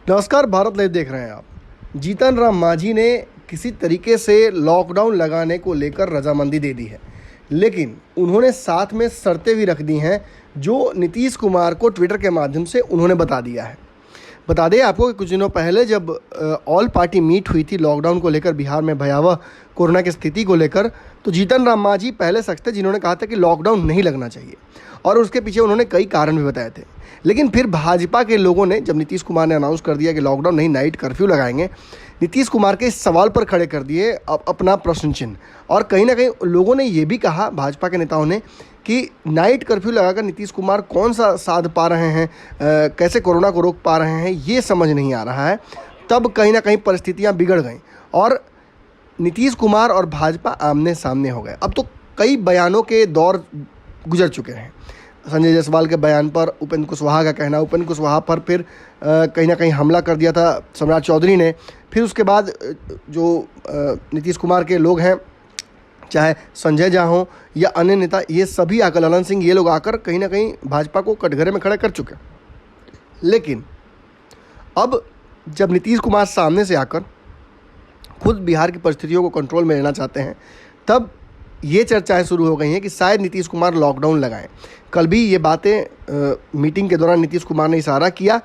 नमस्कार, भारत लाइव देख रहे हैं आप। जीतन राम मांझी ने किसी तरीके से लॉकडाउन लगाने को लेकर रजामंदी दे दी है, लेकिन उन्होंने साथ में शर्तें भी रख दी हैं जो नीतीश कुमार को ट्विटर के माध्यम से उन्होंने बता दिया है। बता दें आपको कि कुछ दिनों पहले जब ऑल पार्टी मीट हुई थी लॉकडाउन को लेकर, बिहार में भयावह कोरोना की स्थिति को लेकर, तो जीतन राम मांझी पहले शख्स थे जिन्होंने कहा था कि लॉकडाउन नहीं लगना चाहिए और उसके पीछे उन्होंने कई कारण भी बताए थे। लेकिन फिर भाजपा के लोगों ने, जब नीतीश कुमार ने अनाउंस कर दिया कि लॉकडाउन नहीं नाइट कर्फ्यू लगाएंगे, नीतीश कुमार के इस सवाल पर खड़े कर दिए अपना प्रश्न चिन्ह। और कहीं ना कहीं लोगों ने ये भी कहा, भाजपा के नेताओं ने, कि नाइट कर्फ्यू लगाकर नीतीश कुमार कौन सा साध पा रहे हैं, कैसे कोरोना को रोक पा रहे हैं, ये समझ नहीं आ रहा है। तब कहीं ना कहीं परिस्थितियां बिगड़ गईं और नीतीश कुमार और भाजपा आमने सामने हो गए। अब तो कई बयानों के दौर गुजर चुके हैं। संजय जायसवाल के बयान पर उपेंद्र कुशवाहा का कहना, उपेंद्र कुशवाहा पर फिर कहीं ना कहीं हमला कर दिया था सम्राट चौधरी ने। फिर उसके बाद जो नीतीश कुमार के लोग हैं, चाहे संजय झा हों या अन्य नेता, ये सभी आकर, ललन सिंह, ये लोग आकर कहीं ना कहीं भाजपा को कटघरे में खड़े कर चुके हैं। लेकिन अब जब नीतीश कुमार सामने से आकर खुद बिहार की परिस्थितियों को कंट्रोल में लेना चाहते हैं, तब ये चर्चाएं शुरू हो गई हैं कि शायद नीतीश कुमार लॉकडाउन लगाएं। कल भी ये बातें मीटिंग के दौरान नीतीश कुमार ने इशारा किया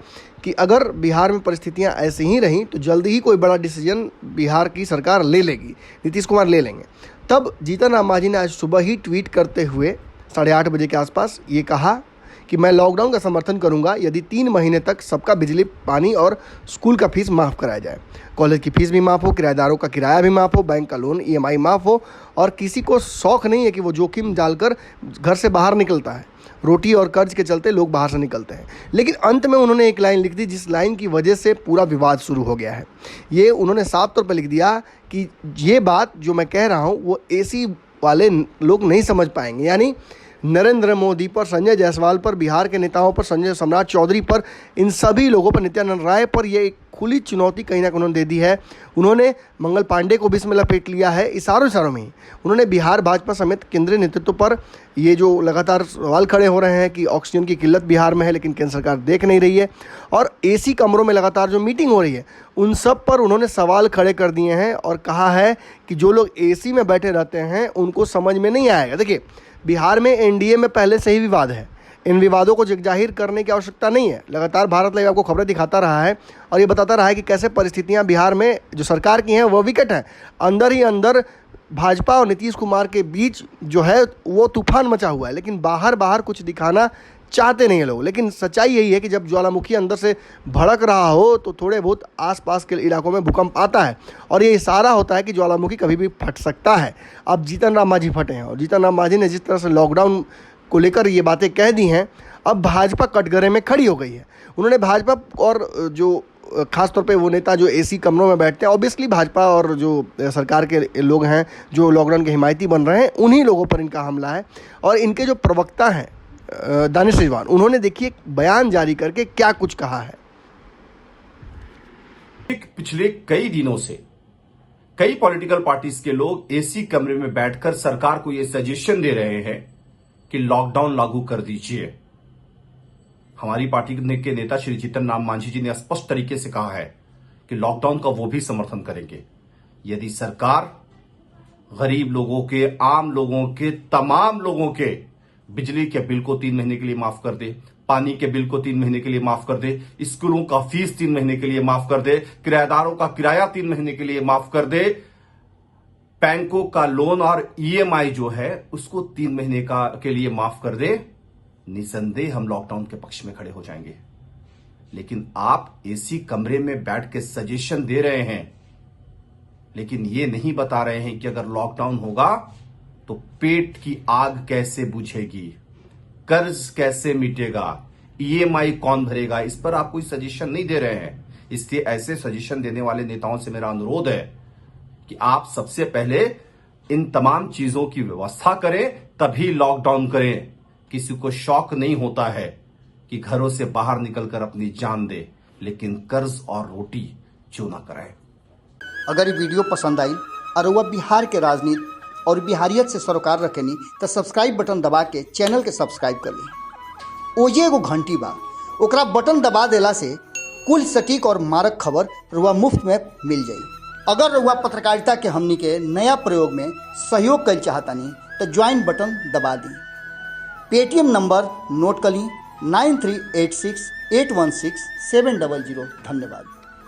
कि अगर बिहार में परिस्थितियां ऐसी ही रहीं तो जल्दी ही कोई बड़ा डिसीजन बिहार की सरकार ले लेगी, नीतीश कुमार ले लेंगे। तब जीतन राम मांझी ने आज सुबह ही ट्वीट करते हुए 8:30 बजे के आसपास ये कहा कि मैं लॉकडाउन का समर्थन करूंगा यदि 3 महीने तक सबका बिजली, पानी और स्कूल का फीस माफ़ कराया जाए, कॉलेज की फीस भी माफ़ हो, किराएदारों का किराया भी माफ़ हो, बैंक का लोन EMI माफ़ हो, और किसी को शौक़ नहीं है कि वो जोखिम डालकर घर से बाहर निकलता है। रोटी और कर्ज के चलते लोग बाहर से निकलते हैं। लेकिन अंत में उन्होंने एक लाइन लिख दी जिस लाइन की वजह से पूरा विवाद शुरू हो गया है। ये उन्होंने साफ तौर पर लिख दिया कि ये बात जो मैं कह रहा हूँ वो AC वाले लोग नहीं समझ पाएंगे, यानी नरेंद्र मोदी पर, संजय जायसवाल पर, बिहार के नेताओं पर, संजय सम्राट चौधरी पर, इन सभी लोगों पर, नित्यानंद राय पर ये एक खुली चुनौती कहीं ना कहीं उन्होंने दे दी है। उन्होंने मंगल पांडे को भी इसमें लपेट लिया है। इशारों में ही उन्होंने बिहार भाजपा समेत केंद्रीय नेतृत्व पर ये जो लगातार सवाल खड़े हो रहे हैं कि ऑक्सीजन की किल्लत बिहार में है लेकिन केंद्र सरकार देख नहीं रही है, और AC कमरों में लगातार जो मीटिंग हो रही है, उन सब पर उन्होंने सवाल खड़े कर दिए हैं और कहा है कि जो लोग AC में बैठे रहते हैं उनको समझ में नहीं आएगा। देखिए, बिहार में NDA में पहले से ही विवाद है, इन विवादों को जगजाहिर करने की आवश्यकता नहीं है। लगातार भारत लाइव आपको खबरें दिखाता रहा है और ये बताता रहा है कि कैसे परिस्थितियां बिहार में जो सरकार की हैं वो विकट हैं। अंदर ही अंदर भाजपा और नीतीश कुमार के बीच जो है वो तूफान मचा हुआ है, लेकिन बाहर कुछ दिखाना चाहते नहीं है लोग। लेकिन सच्चाई यही है कि जब ज्वालामुखी अंदर से भड़क रहा हो तो थोड़े बहुत आसपास के इलाकों में भूकंप आता है और ये इशारा होता है कि ज्वालामुखी कभी भी फट सकता है। अब जीतन राम मांझी फटे हैं और जीतन राम मांझी ने जिस तरह से लॉकडाउन को लेकर ये बातें कह दी हैं, अब भाजपा कटघरे में खड़ी हो गई है। उन्होंने भाजपा और जो खासतौर पे वो नेता जो AC कमरों में बैठते हैं, ऑब्वियसली भाजपा और जो सरकार के लोग हैं जो लॉकडाउन के हिमायती बन रहे हैं, उन्हीं लोगों पर इनका हमला है। और इनके जो प्रवक्ता हैं दानिश रिजवान, उन्होंने देखिए बयान जारी करके क्या कुछ कहा है। पिछले कई दिनों से कई पॉलिटिकल पार्टीज के लोग AC कमरे में बैठकर सरकार को यह सजेशन दे रहे हैं कि लॉकडाउन लागू कर दीजिए। हमारी पार्टी के नेता श्री जीतन राम मांझी जी ने स्पष्ट तरीके से कहा है कि लॉकडाउन का वो भी समर्थन करेंगे यदि सरकार गरीब लोगों के, आम लोगों के, तमाम लोगों के बिजली के बिल को 3 महीने के लिए माफ कर दे, पानी के बिल को 3 महीने के लिए माफ कर दे, स्कूलों का फीस 3 महीने के लिए माफ कर दे, किराएदारों का किराया 3 महीने के लिए माफ कर दे, बैंकों का लोन और EMI जो है उसको 3 महीने के लिए माफ कर दे। निसंदेह हम लॉकडाउन के पक्ष में खड़े हो जाएंगे। लेकिन आप AC कमरे में बैठ के सजेशन दे रहे हैं, लेकिन ये नहीं बता रहे हैं कि अगर लॉकडाउन होगा तो पेट की आग कैसे बुझेगी, कर्ज कैसे मिटेगा, EMI कौन भरेगा, इस पर आप कोई सजेशन नहीं दे रहे हैं। इसलिए ऐसे सजेशन देने वाले नेताओं से मेरा अनुरोध है कि आप सबसे पहले इन तमाम चीजों की व्यवस्था करें, तभी लॉकडाउन करें। किसी को शौक नहीं होता है कि घरों से बाहर निकलकर अपनी जान दे, लेकिन कर्ज और रोटी जो ना कराए। अगर ये वीडियो पसंद आई और वह बिहार के राजनीति और बिहारियत से सरोकार रखेनी तो सब्सक्राइब बटन दबा के चैनल के सब्सक्राइब कर ली। ओजे एगो घंटी बा, ओकरा बटन दबा देला से कुल सटीक और मारक खबर रुआ मुफ्त में मिल जाई। अगर रुआ पत्रकारिता के हमनी के नया प्रयोग में सहयोग कर चाहतानी तो ज्वाइन बटन दबा दी। पेटीएम नंबर नोट कर ली 9386816700। धन्यवाद।